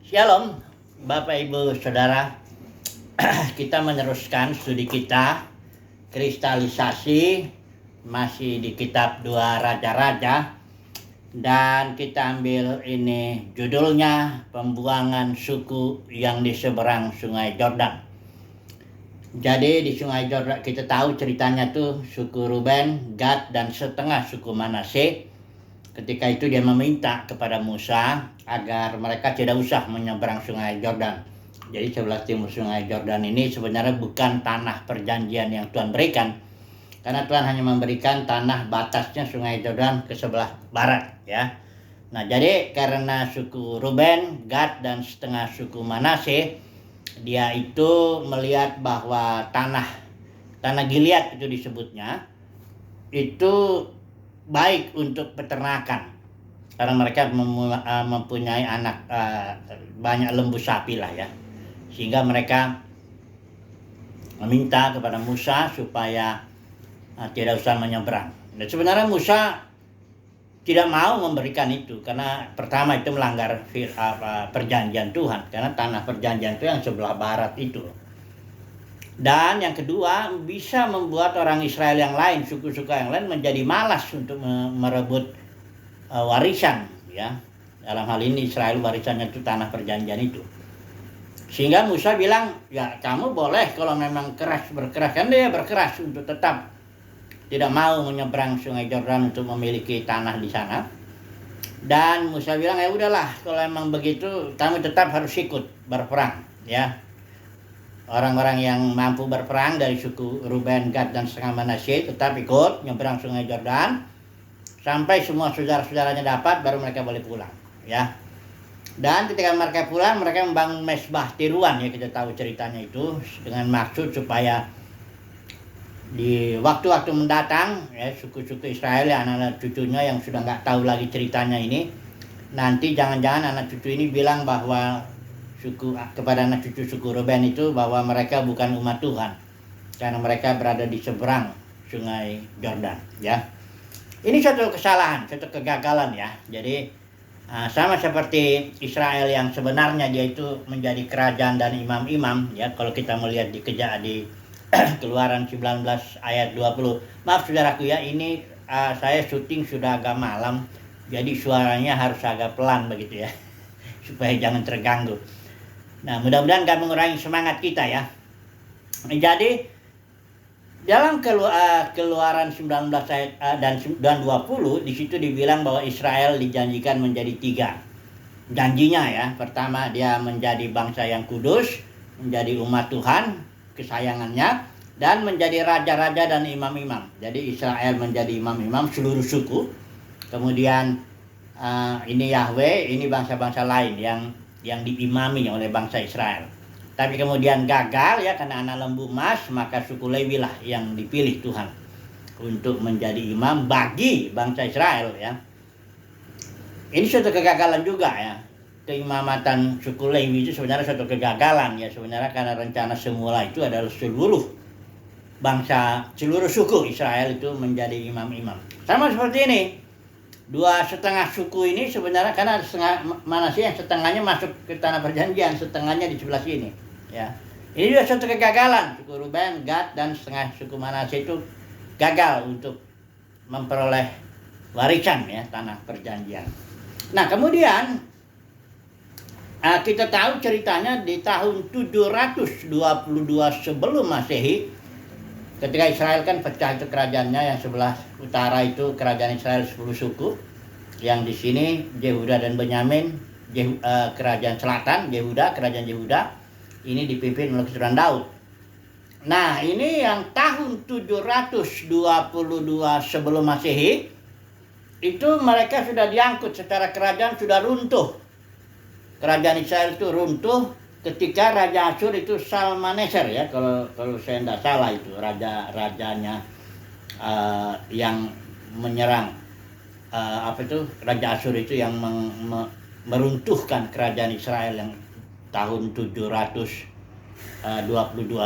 Shalom, Bapak Ibu Saudara. Kita meneruskan studi kita kristalisasi, masih di kitab 2 Raja-Raja, dan kita ambil ini judulnya pembuangan suku yang di seberang Sungai Yordan. Jadi di Sungai Yordan kita tahu ceritanya tuh suku Ruben, Gad, dan setengah suku Manasye. Ketika itu dia meminta kepada Musa agar mereka tidak usah menyeberang Sungai Yordan. Jadi sebelah timur Sungai Yordan ini sebenarnya bukan tanah perjanjian yang Tuhan berikan, karena Tuhan hanya memberikan tanah batasnya Sungai Yordan ke sebelah barat, ya. Nah, jadi karena suku Ruben, Gad, dan setengah suku Manasye, dia itu melihat bahwa tanah Gilead itu disebutnya itu baik untuk peternakan, karena mereka mempunyai banyak lembu sapi lah, ya, sehingga mereka meminta kepada Musa supaya tidak usah menyeberang. Dan sebenarnya Musa tidak mau memberikan itu, karena pertama itu melanggar perjanjian Tuhan, karena tanah perjanjian itu yang sebelah barat itu. Dan yang kedua, bisa membuat orang Israel yang lain, suku-suku yang lain menjadi malas untuk merebut warisan, ya. Dalam hal ini Israel warisannya itu tanah perjanjian itu. Sehingga Musa bilang, ya kamu boleh kalau memang berkeras, kan dia berkeras untuk tetap tidak mau menyeberang Sungai Yordan untuk memiliki tanah di sana. Dan Musa bilang, ya udahlah, kalau memang begitu kamu tetap harus ikut berperang, ya. Orang-orang yang mampu berperang dari suku Ruben, Gad, dan setengah Manasye tetap ikut nyeberang Sungai Yordan sampai semua saudara-saudaranya dapat, baru mereka boleh pulang, ya. Dan ketika mereka pulang, mereka membangun mesbah tiruan, ya, kita tahu ceritanya itu, dengan maksud supaya di waktu-waktu mendatang, ya, suku-suku Israel, ya, anak-anak cucunya yang sudah nggak tahu lagi ceritanya ini, nanti jangan-jangan anak cucu ini bilang bahwa kepada anak cucu suku Ruben itu bahwa mereka bukan umat Tuhan, karena mereka berada di seberang Sungai Yordan, ya. Ini suatu kesalahan, suatu kegagalan, ya. Jadi sama seperti Israel yang sebenarnya dia itu menjadi kerajaan dan imam-imam, ya. Kalau kita melihat di Keluaran 19 ayat 20. Maaf saudaraku, ya, ini saya syuting sudah agak malam, jadi suaranya harus agak pelan begitu, ya, supaya jangan terganggu. Nah, mudah-mudahan gak mengurangi semangat kita, ya. Jadi dalam Keluaran 19 ayat dan 20, di situ dibilang bahwa Israel dijanjikan menjadi 3 janjinya, ya. Pertama, dia menjadi bangsa yang kudus, menjadi umat Tuhan kesayangannya, dan menjadi raja-raja dan imam-imam. Jadi Israel menjadi imam-imam seluruh suku. Kemudian ini Yahweh, ini bangsa-bangsa lain yang diimami oleh bangsa Israel. Tapi kemudian gagal, ya, karena anak lembu emas, maka suku Lewi lah yang dipilih Tuhan untuk menjadi imam bagi bangsa Israel, ya. Ini suatu kegagalan juga, ya. Keimamatan suku Lewi itu sebenarnya suatu kegagalan, ya, sebenarnya karena rencana semula itu adalah seluruh suku Israel itu menjadi imam-imam. Sama seperti ini. 2,5 suku ini sebenarnya karena setengah Manasye yang setengahnya masuk ke tanah perjanjian, setengahnya di sebelah sini, ya. Ini juga suatu kegagalan. Suku Ruben, Gad, dan setengah suku Manasye itu gagal untuk memperoleh warisan, ya, tanah perjanjian. Nah, kemudian kita tahu ceritanya di tahun 722 sebelum Masehi, ketika Israel kan pecah itu kerajaannya, yang sebelah utara itu kerajaan Israel 10 suku, yang di sini Yehuda dan Benyamin, kerajaan selatan kerajaan Yehuda, ini dipimpin oleh keturunan Daud. Nah, ini yang tahun 722 sebelum Masehi, itu mereka sudah diangkut secara kerajaan, sudah runtuh. Kerajaan Israel itu runtuh ketika Raja Asyur itu Salmaneser, ya, kalau saya tidak salah itu rajanya yang menyerang Raja Asyur itu yang meruntuhkan kerajaan Israel yang tahun 722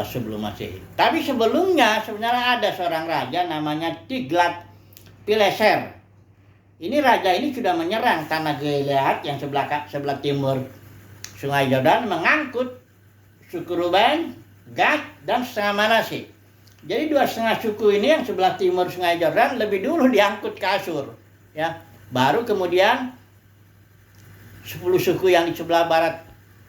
sebelum Masehi. Tapi sebelumnya sebenarnya ada seorang raja namanya Tiglat-Pileser ini raja ini sudah menyerang tanah Gilead yang sebelah timur Sungai Yordan, mengangkut suku Ruben, Gad, dan setengah Manasye. Jadi 2,5 suku ini yang sebelah timur Sungai Yordan lebih dulu diangkut ke Asyur, ya. Baru kemudian 10 suku yang di sebelah barat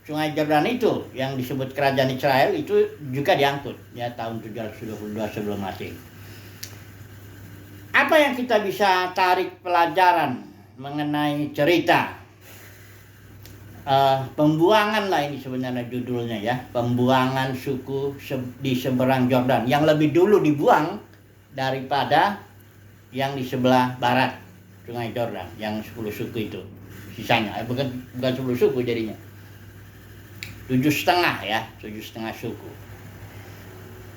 Sungai Yordan itu yang disebut kerajaan Israel itu juga diangkut, ya, tahun 722 sebelum Masehi. Apa yang kita bisa tarik pelajaran mengenai cerita pembuangan lah, ini sebenarnya judulnya, ya, pembuangan suku di seberang Yordan yang lebih dulu dibuang daripada yang di sebelah barat Sungai Yordan, yang 10 suku itu sisanya, bukan 10 suku jadinya 7,5, ya, 7,5 suku.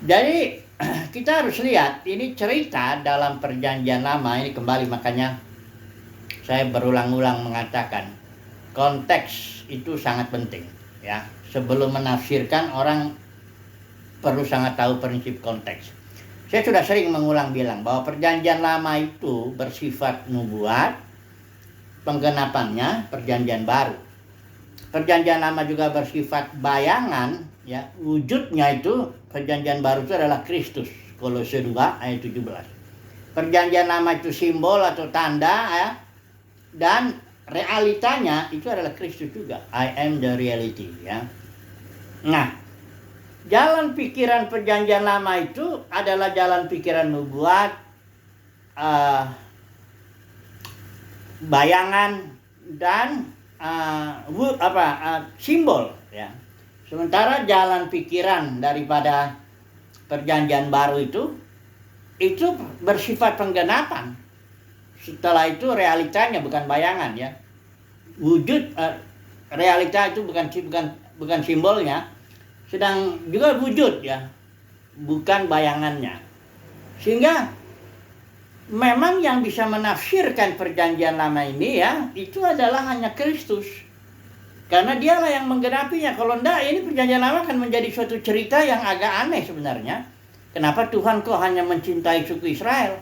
Jadi kita harus lihat ini cerita dalam Perjanjian Lama ini kembali, makanya saya berulang-ulang mengatakan konteks itu sangat penting, ya. Sebelum menafsirkan, orang perlu sangat tahu prinsip konteks. Saya sudah sering mengulang bilang bahwa Perjanjian Lama itu bersifat nubuat, penggenapannya Perjanjian Baru. Perjanjian Lama juga bersifat bayangan, ya, wujudnya itu Perjanjian Baru itu adalah Kristus, Kolose 2 ayat 17. Perjanjian Lama itu simbol atau tanda, ya, dan realitanya itu adalah Kristus juga. I am the reality, ya. Nah, jalan pikiran Perjanjian Lama itu adalah jalan pikiran nubuat, bayangan, dan simbol, ya. Sementara jalan pikiran daripada Perjanjian Baru itu bersifat penggenapan. Setelah itu realitanya, bukan bayangan, ya. Wujud, realita itu bukan simbolnya, sedang juga wujud, ya, bukan bayangannya. Sehingga memang yang bisa menafsirkan Perjanjian Lama ini, ya, itu adalah hanya Kristus. Karena dialah yang menggenapinya. Kalau enggak, ini Perjanjian Lama akan menjadi suatu cerita yang agak aneh sebenarnya. Kenapa Tuhan kok hanya mencintai suku Israel?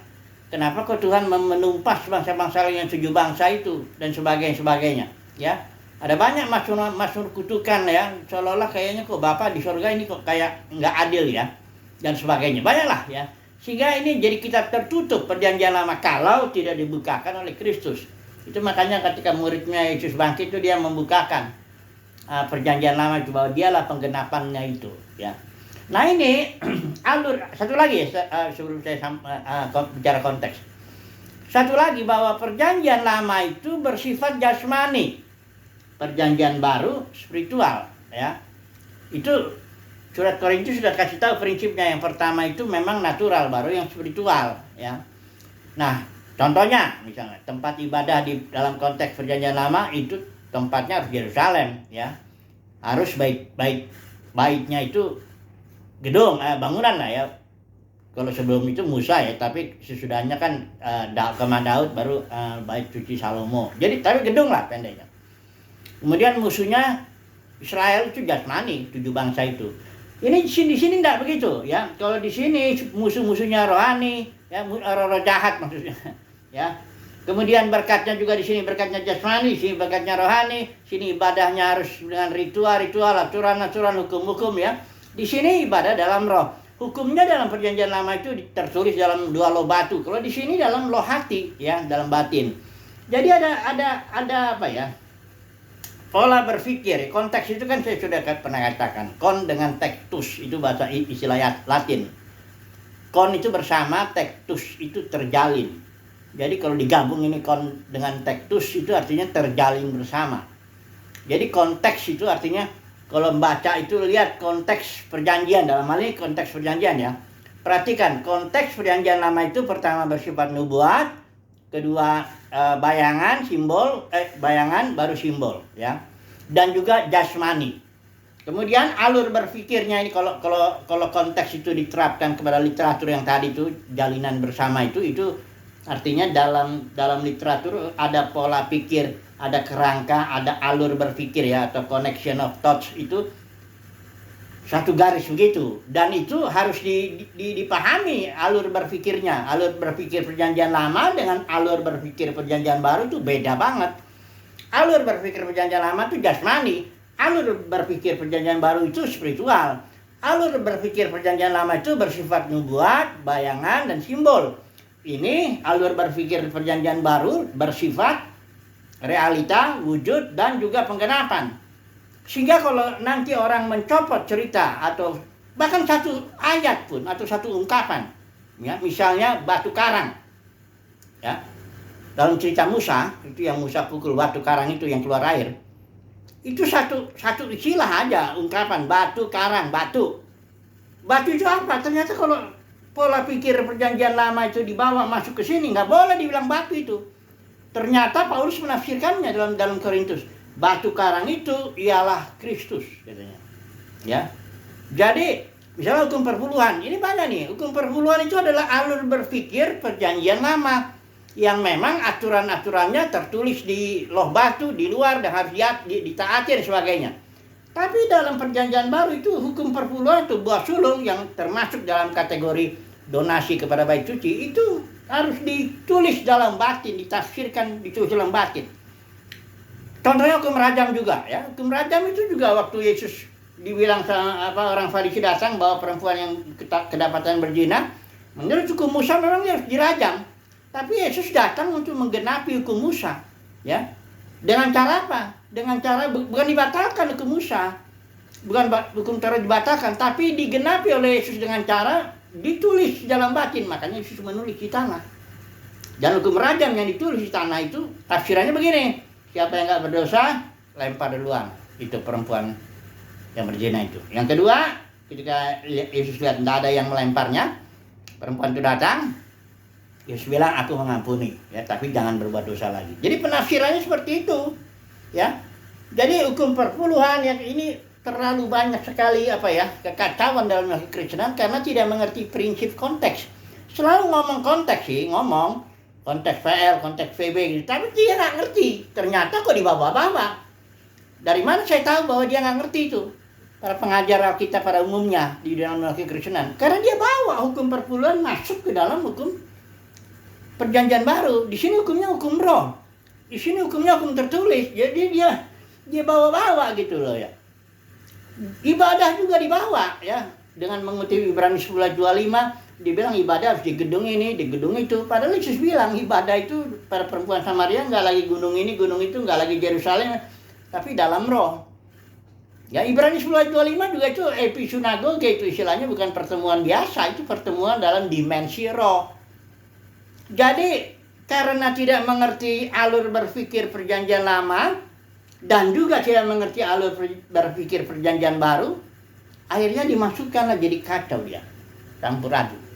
Kenapa kok Tuhan menumpas bangsa-bangsa yang 7 bangsa itu, dan sebagainya, ya. Ada banyak masur kutukan, ya, seolah-olah kayaknya kok Bapa di surga ini kok kayak nggak adil, ya, dan sebagainya. Banyaklah, ya. Sehingga ini jadi kitab tertutup Perjanjian Lama kalau tidak dibukakan oleh Kristus. Itu makanya ketika muridnya Yesus bangkit itu dia membukakan Perjanjian Lama itu, bahwa dialah penggenapannya itu, ya. Nah, ini alur satu lagi, sebelum saya bicara konteks. Satu lagi, bahwa Perjanjian Lama itu bersifat jasmani, Perjanjian Baru spiritual, ya. Itu surat Korintus sudah kasih tahu prinsipnya. Yang pertama itu memang natural, baru yang spiritual, ya. Nah, contohnya misalnya tempat ibadah di dalam konteks Perjanjian Lama itu tempatnya harus Yerusalem, ya. Harus baitnya itu gedung, bangunan lah, ya. Kalau sebelum itu Musa, ya, tapi sesudahnya kan Kemah Daud baru bait suci Salomo. Jadi tapi gedung lah pendeknya. Kemudian musuhnya Israel itu jasmani, 7 bangsa itu. Ini di sini enggak begitu, ya. Kalau di sini musuh-musuhnya rohani, ya, roh jahat maksudnya, ya. Kemudian berkatnya juga di sini berkatnya jasmani, sini berkatnya rohani, sini ibadahnya harus dengan ritual, aturan, hukum, ya. Di sini ibadah dalam roh. Hukumnya dalam Perjanjian Lama itu tertulis dalam 2 loh batu. Kalau di sini dalam loh hati, ya, dalam batin. Jadi ada apa, ya? Pola berpikir. Konteks itu kan saya sudah pernah katakan. Kon dengan tectus itu bahasa istilah Latin. Kon itu bersama, tectus itu terjalin. Jadi kalau digabung ini kon dengan tectus itu artinya terjalin bersama. Jadi konteks itu artinya kalau membaca itu lihat konteks perjanjian, dalam hal ini konteks perjanjian, ya. Perhatikan konteks Perjanjian Lama itu pertama bersifat nubuat, kedua bayangan, simbol, bayangan baru simbol, ya. Dan juga jasmani. Kemudian alur berpikirnya ini kalau konteks itu diterapkan kepada literatur yang tadi itu jalinan bersama itu artinya dalam literatur ada pola pikir, ada kerangka, ada alur berpikir, ya, atau connection of thoughts itu satu garis begitu, dan itu harus dipahami alur berpikirnya. Alur berpikir perjanjian lama dengan alur berpikir perjanjian baru itu beda banget. Alur berpikir perjanjian lama itu jasmani, alur berpikir perjanjian baru itu spiritual. Alur berpikir perjanjian lama itu bersifat nubuat, bayangan, dan simbol. Ini alur berpikir perjanjian baru bersifat realita, wujud, dan juga penggenapan. Sehingga kalau nanti orang mencopot cerita atau bahkan satu ayat pun atau satu ungkapan, ya, misalnya batu karang, ya, dalam cerita Musa itu yang Musa pukul batu karang itu yang keluar air, itu satu istilah aja, ungkapan batu karang, batu itu apa? Ternyata kalau pola pikir perjanjian lama itu dibawa masuk ke sini, nggak boleh dibilang batu itu. Ternyata Paulus menafsirkannya dalam Korintus. Batu karang itu ialah Kristus, katanya. Ya. Jadi, misalnya hukum perpuluhan, ini banyak nih. Hukum perpuluhan itu adalah alur berpikir perjanjian lama yang memang aturan-aturannya tertulis di loh batu di luar dan harus ditaati dan sebagainya. Tapi dalam perjanjian baru itu hukum perpuluhan itu buah sulung yang termasuk dalam kategori donasi kepada bait suci itu harus ditulis dalam batin, ditafsirkan, ditulis dalam batin. Contohnya hukum rajam juga, ya. Hukum rajam itu juga waktu Yesus dibilang sama orang Farisi datang bahwa perempuan yang kedapatan berzina, menurut hukum Musa memang dia harus dirajam. Tapi Yesus datang untuk menggenapi hukum Musa, ya. Dengan cara apa? Dengan cara bukan dibatalkan hukum Musa, bukan hukum Taurat dibatalkan, tapi digenapi oleh Yesus dengan cara ditulis dalam batin. Makanya Yesus menulis di tanah. Dan hukum rajam yang ditulis di tanah itu tafsirannya begini. Siapa yang nggak berdosa, lempar duluan. Itu perempuan yang berzina itu. Yang kedua, ketika Yesus lihat tidak ada yang melemparnya, perempuan itu datang, Yesus bilang, aku mengampuni, ya, tapi jangan berbuat dosa lagi. Jadi penafsirannya seperti itu, ya. Jadi hukum perpuluhan yang ini terlalu banyak sekali kekacauan dalam kekristenan karena tidak mengerti prinsip konteks. Selalu ngomong konteks sih, ngomong konteks PL, konteks VB gitu. Tapi dia nggak ngerti. Ternyata kok dibawa-bawa. Dari mana saya tahu bahwa dia nggak ngerti itu? Para pengajar kita pada umumnya di dalam kekristenan. Karena dia bawa hukum perpuluhan masuk ke dalam hukum perjanjian baru. Di sini hukumnya hukum roh. Di sini hukumnya hukum tertulis. Jadi dia bawa-bawa gitu loh, ya. Ibadah juga dibawa, ya. Dengan mengutip Ibrani 11:25. Dibilang ibadah harus di gedung ini, di gedung itu. Padahal Yesus bilang ibadah itu para perempuan Samaria nggak lagi gunung ini, gunung itu, nggak lagi Yerusalem, tapi dalam roh. Ya, Ibrani 11:25 juga itu episinagoge, itu istilahnya bukan pertemuan biasa, itu pertemuan dalam dimensi roh. Jadi karena tidak mengerti alur berpikir perjanjian lama dan juga tidak mengerti alur berpikir perjanjian baru, akhirnya dimasukkanlah jadi kacau dia, campur aduk.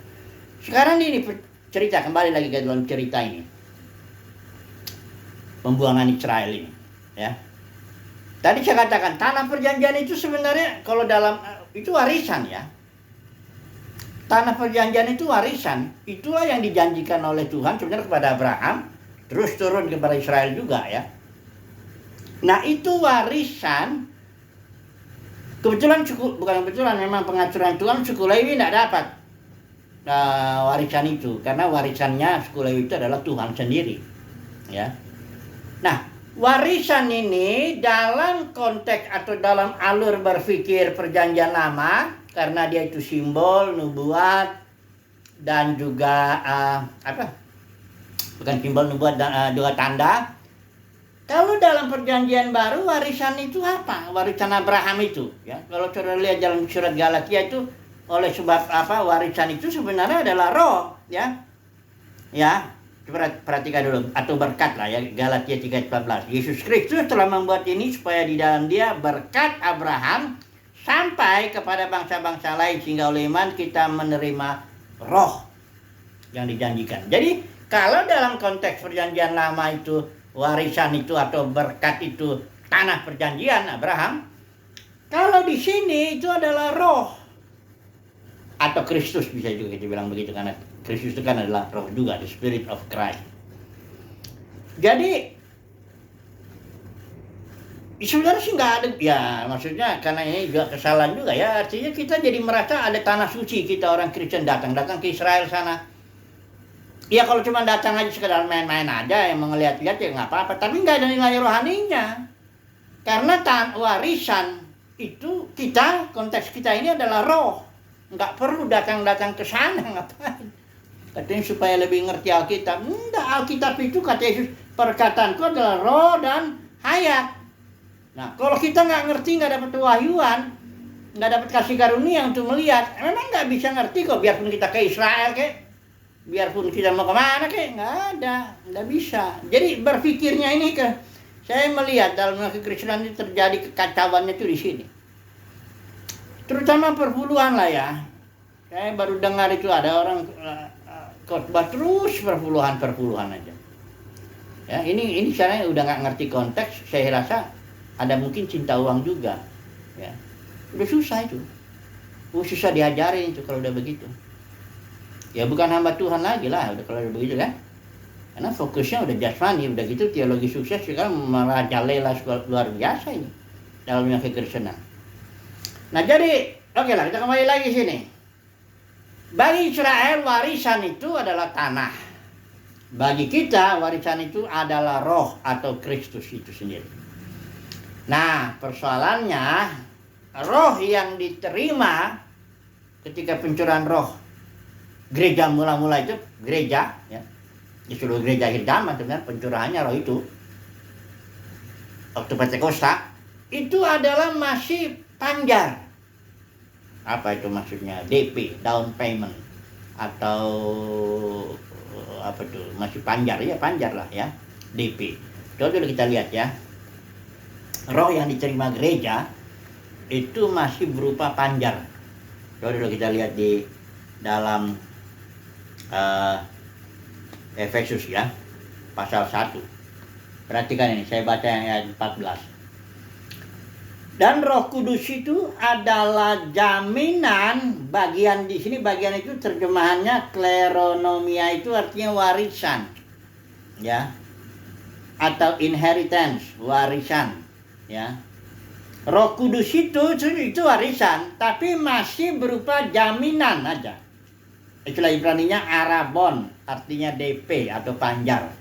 Sekarang ini cerita, kembali lagi ke dalam cerita ini. Pembuangan Israel ini, ya. Tadi saya katakan tanah perjanjian itu sebenarnya kalau dalam itu warisan, ya. Tanah perjanjian itu warisan. Itulah yang dijanjikan oleh Tuhan sebenarnya kepada Abraham, terus turun kepada Israel juga, ya. Nah, itu warisan. Bukan kebetulan memang pengaturan Tuhan suku Lewi tidak dapat warisan itu, karena warisannya suku Lewi itu adalah Tuhan sendiri, ya. Nah, warisan ini dalam konteks atau dalam alur berpikir perjanjian lama, karena dia itu simbol, nubuat, dan juga bukan simbol, nubuat, dan juga tanda. Kalau dalam perjanjian baru warisan itu apa? Warisan Abraham itu, ya. Kalau saudara lihat dalam surat Galatia itu, oleh sebab warisan itu sebenarnya adalah roh, ya. Ya, perhatikan dulu, atau berkat lah, ya. Galatia 3:14. Yesus Kristus telah membuat ini supaya di dalam dia berkat Abraham sampai kepada bangsa-bangsa lain, sehingga oleh iman kita menerima roh yang dijanjikan. Jadi kalau dalam konteks perjanjian lama itu warisan itu atau berkat itu tanah perjanjian Abraham, kalau di sini itu adalah roh atau Kristus, bisa juga kita bilang begitu, karena Kristus itu kan adalah roh juga, the Spirit of Christ. Jadi Saudara sih nggak ada, ya maksudnya karena ini juga kesalahan juga ya, artinya kita jadi merasa ada tanah suci, kita orang Kristen datang ke Israel sana. Ya kalau cuma datang aja sekedar main-main aja, yang melihat-lihat ya nggak apa-apa, tapi nggak ada nilai rohaninya. Karena warisan itu kita, konteks kita ini adalah roh, nggak perlu datang ke sana, ngapain? Katanya supaya lebih ngerti Alkitab. Enggak, Alkitab itu kata Yesus, perkataanku adalah roh dan hayat. Nah, kalau kita nggak ngerti, nggak dapat wahyuan, nggak dapat kasih karunia untuk melihat, memang nggak bisa ngerti kok. Biarpun kita ke Israel biarpun kita mau kemana nggak bisa. Jadi berpikirnya ini saya melihat dalam kekristenan ini terjadi kekacauannya itu di sini. Terutama perpuluhan lah ya. Saya baru dengar itu ada orang khotbah terus perpuluhan aja. Ya, ini saya udah nggak ngerti konteks. Saya rasa ada mungkin cinta uang juga, ya. Udah susah itu, susah diajarin itu kalau udah begitu. Ya bukan hamba Tuhan lagi lah, udah kalau udah begitu kan. Karena fokusnya udah jasmani, udah gitu teologi sukses sekarang merajalela luar biasa ini dalam dunia kekristenan. Nah jadi, oke lah kita kembali lagi sini. Bagi Israel warisan itu adalah tanah. Bagi kita warisan itu adalah roh atau Kristus itu sendiri. Nah, persoalannya roh yang diterima ketika pencurahan roh gereja mula-mula itu, gereja ya, di seluruh gereja akhir zaman sebenarnya pencurahannya roh itu waktu Pentakosta itu adalah masih panjar. Apa itu maksudnya? DP, down payment, atau apa tuh, masih panjar lah ya, DP. Itu dulu kita lihat ya. Roh yang diterima gereja itu masih berupa panjar. Coba dulu kita lihat di dalam Efesus ya, pasal 1. Perhatikan ini, saya baca yang ayat 14. Dan Roh Kudus itu adalah jaminan, bagian di sini bagian itu terjemahannya kleronomia, itu artinya warisan. Ya. Atau inheritance, warisan. Ya, Roh Kudus itu warisan, tapi masih berupa jaminan aja. Istilah Ibraninya arabon, artinya DP atau panjar.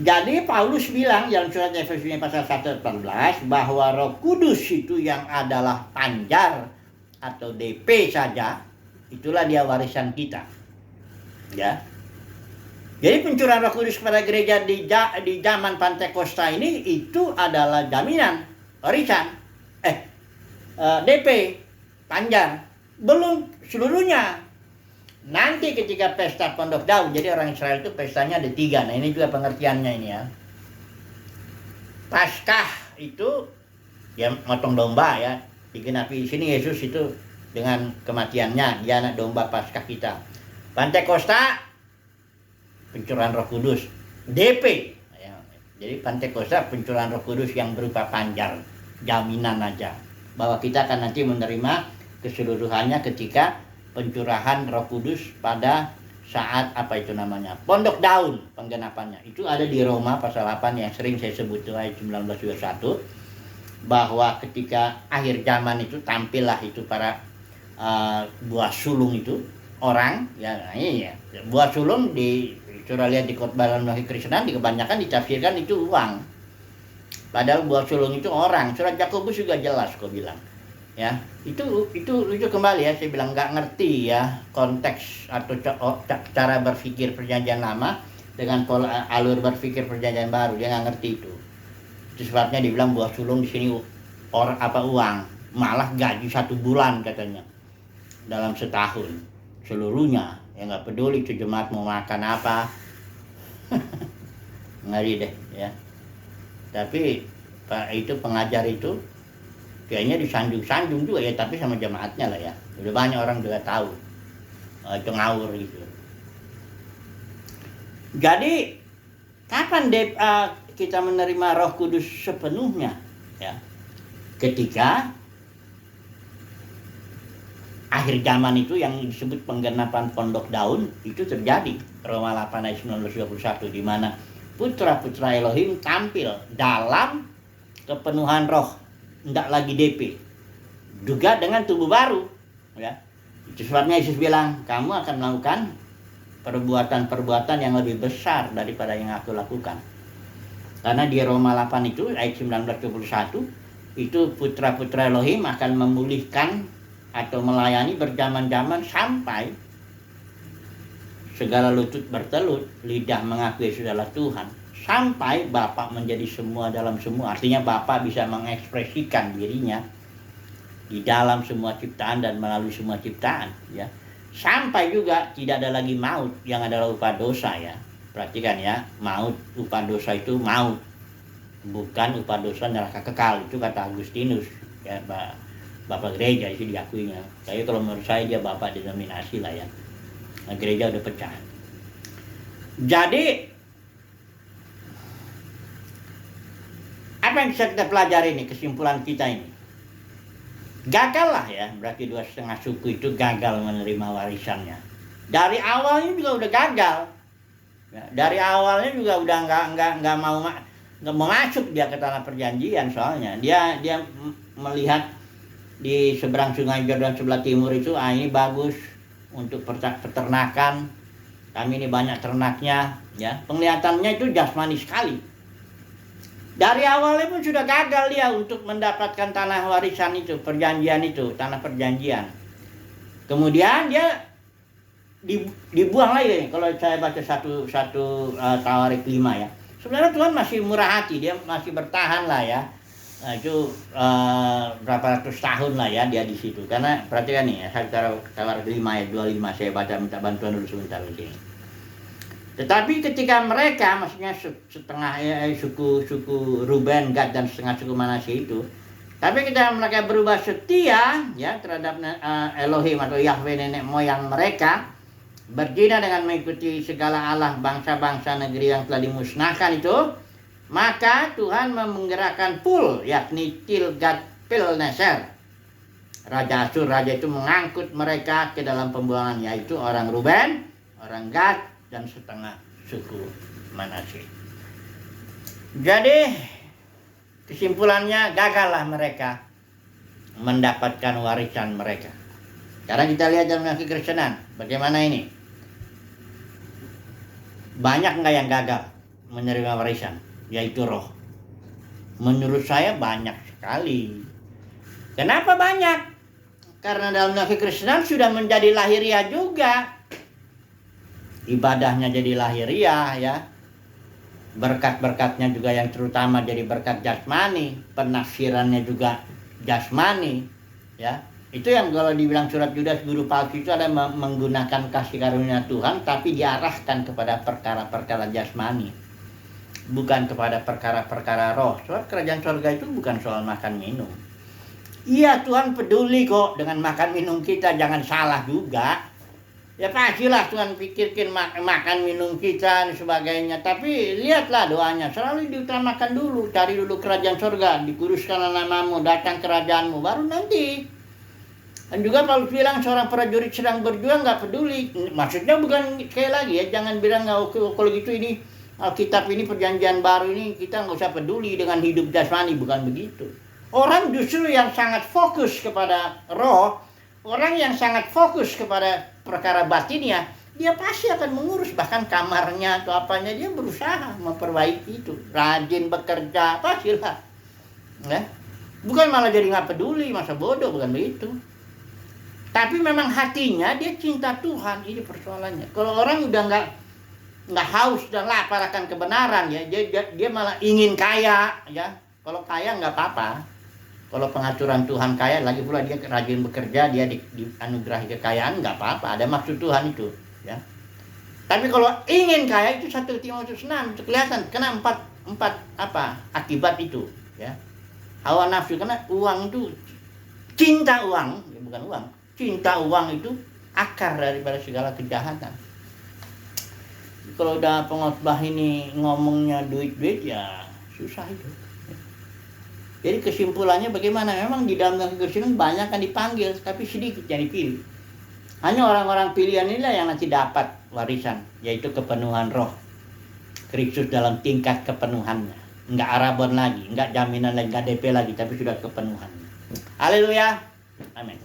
Jadi Paulus bilang dalam surat Efesus pasal 1:14 bahwa Roh Kudus itu yang adalah panjar atau DP saja, itulah dia warisan kita. Ya. Jadi pencurahan Roh Kudus kepada gereja di zaman Pentakosta ini itu adalah jaminan, warisan, DP, panjar, belum seluruhnya. Nanti ketika pesta Pondok Daun, jadi orang Israel itu pestanya ada 3. Nah ini juga pengertiannya ini ya. Paskah itu ya motong domba ya, digenapi di sini Yesus itu dengan kematiannya, dia anak domba Paskah kita. Pentakosta pencurahan Roh Kudus, DP. Jadi Pentakosta pencurahan Roh Kudus yang berupa panjar, jaminan aja bahwa kita akan nanti menerima keseluruhannya ketika pencurahan Roh Kudus pada saat apa itu namanya, Pondok Daun penggenapannya. Itu ada di Roma pasal 8 yang sering saya sebut itu ayat 19:21, bahwa ketika akhir zaman itu tampillah itu para buah sulung itu orang ya, buah sulung di surah lihat di khotbah dalam kekristenan kebanyakan ditafsirkan itu uang. Padahal buah sulung itu orang. Surat Yakobus juga jelas kok bilang. Ya, itu kembali ya, saya bilang nggak ngerti ya konteks atau cara berpikir perjanjian lama dengan pola alur berpikir perjanjian baru, dia nggak ngerti itu. Itu sebabnya dibilang buah sulung di sini uang, malah gaji 1 bulan katanya dalam setahun seluruhnya. Ya nggak peduli itu jemaat mau makan apa. Ngeri deh ya. Tapi itu pengajar itu kayaknya disanjung-sanjung juga ya, tapi sama jemaatnya lah ya. Udah banyak orang juga tahu itu ngawur gitu. Jadi kapan kita menerima Roh Kudus sepenuhnya ya? Ketika akhir zaman itu yang disebut penggenapan Pondok Daun itu terjadi. Roma 8 ayat 19-21, di mana putra-putra Elohim tampil dalam kepenuhan roh, tidak lagi DP, juga dengan tubuh baru, ya. Itu sebabnya Yesus bilang, kamu akan melakukan perbuatan-perbuatan yang lebih besar daripada yang aku lakukan. Karena di Roma 8 itu ayat 19-21 itu putra-putra Elohim akan memulihkan atau melayani berjaman-jaman sampai segala lutut bertelut, lidah mengakui Yesus adalah Tuhan, sampai Bapa menjadi semua dalam semua. Artinya Bapa bisa mengekspresikan dirinya di dalam semua ciptaan dan melalui semua ciptaan, ya. Sampai juga tidak ada lagi maut yang adalah upah dosa, ya. Perhatikan ya, maut, upah dosa itu maut, bukan upah dosa neraka kekal. Itu kata Agustinus, ya, Bapak gereja itu diakuinya. Tapi kalau menurut saya dia bapak denominasi lah, ya. Nah, gereja udah pecah. Jadi apa yang bisa kita pelajari ini, kesimpulan kita ini? Gagal lah, ya, berarti 2,5 suku itu gagal menerima warisannya. Dari awalnya juga udah gagal. Ya, dari awalnya juga udah nggak mau masuk dia ke tanah perjanjian, soalnya dia melihat di seberang sungai Yordan sebelah timur itu, ini bagus untuk peternakan, kami ini banyak ternaknya, ya. Penglihatannya itu jasmani sekali. Dari awalnya pun sudah gagal dia untuk mendapatkan tanah warisan itu, perjanjian itu, tanah perjanjian. Kemudian dia dibuang lagi. Kalau saya baca satu Tawarik 5, ya. Sebenarnya Tuhan masih murah hati, dia masih bertahan lah, ya. Nah, itu berapa ratus tahun lah, ya, dia di situ. Karena perhatikan nih, ya, Tawarik 5 ayat 25, saya baca, minta bantuan dulu sebentar di sini. Tetapi ketika mereka, maksudnya setengah suku Ruben, Gad, dan setengah suku Manasye itu, tapi ketika mereka berubah setia, ya, terhadap Elohim atau Yahweh nenek moyang mereka, berzina dengan mengikuti segala allah bangsa-bangsa negeri yang telah dimusnahkan itu, maka Tuhan menggerakkan Pul, yakni Tilgat-Pilneser, Raja Asyur. Raja itu mengangkut mereka ke dalam pembuangan, yaitu orang Ruben, orang Gad, dan setengah suku Manasye. Jadi kesimpulannya, gagallah mereka mendapatkan warisan mereka. Sekarang kita lihat dalam kekristenan, bagaimana ini? Banyak nggak yang gagal menerima warisan, yaitu roh? Menurut saya banyak sekali. Kenapa banyak? Karena dalam kekristenan sudah menjadi lahiriah juga. Ibadahnya jadi lahiriah, ya. Berkat-berkatnya juga yang terutama jadi berkat jasmani, penafsirannya juga jasmani, ya. Itu yang kalau dibilang surat Yudas guru palsu itu ada menggunakan kasih karunia Tuhan tapi diarahkan kepada perkara-perkara jasmani, bukan kepada perkara-perkara roh. Soal kerajaan surga itu bukan soal makan minum. Iya, Tuhan peduli kok dengan makan minum kita, jangan salah juga. Ya pastilah Tuhan pikirkan makan minum kita dan sebagainya. Tapi lihatlah doanya, selalu diutamakan dulu. Cari dulu kerajaan surga, dikuduskanlah namamu, datang kerajaanmu, baru nanti. Dan juga Paulus bilang seorang prajurit sedang berjuang gak peduli. Maksudnya bukan kayak lagi, ya, jangan bilang kalau gitu ini Alkitab ini perjanjian baru ini kita gak usah peduli dengan hidup jasmani, bukan begitu. Orang justru yang sangat fokus kepada roh, orang yang sangat fokus kepada perkara batinnya, dia pasti akan mengurus, bahkan kamarnya atau apanya dia berusaha memperbaiki itu, rajin bekerja, pastilah, ya. Bukan malah jadi nggak peduli, masa bodoh, bukan begitu. Tapi memang hatinya dia cinta Tuhan, ini persoalannya. Kalau orang udah nggak haus dan lapar akan kebenaran, ya, dia malah ingin kaya, ya. Kalau kaya nggak apa-apa. Kalau pengaturan Tuhan kaya, lagi pula dia rajin bekerja, dia dianugerahi kekayaan, nggak apa-apa, ada maksud Tuhan itu, ya. Tapi kalau ingin kaya itu 1 Timotius 6 itu kelihatan, kena empat akibat itu, ya. Hawa nafsu, karena uang itu, cinta uang, ya, bukan uang, cinta uang itu akar daripada segala kejahatan. Kalau udah pengkhotbah ini ngomongnya duit-duit, ya susah itu. Jadi kesimpulannya bagaimana? Memang di dalam kekristenan banyak yang dipanggil, tapi sedikit yang dipilih. Hanya orang-orang pilihan inilah yang nanti dapat warisan, yaitu kepenuhan roh Kristus dalam tingkat kepenuhannya. nggak arabon lagi, nggak jaminan lagi, nggak DP lagi, tapi sudah kepenuhan. Haleluya. Amin.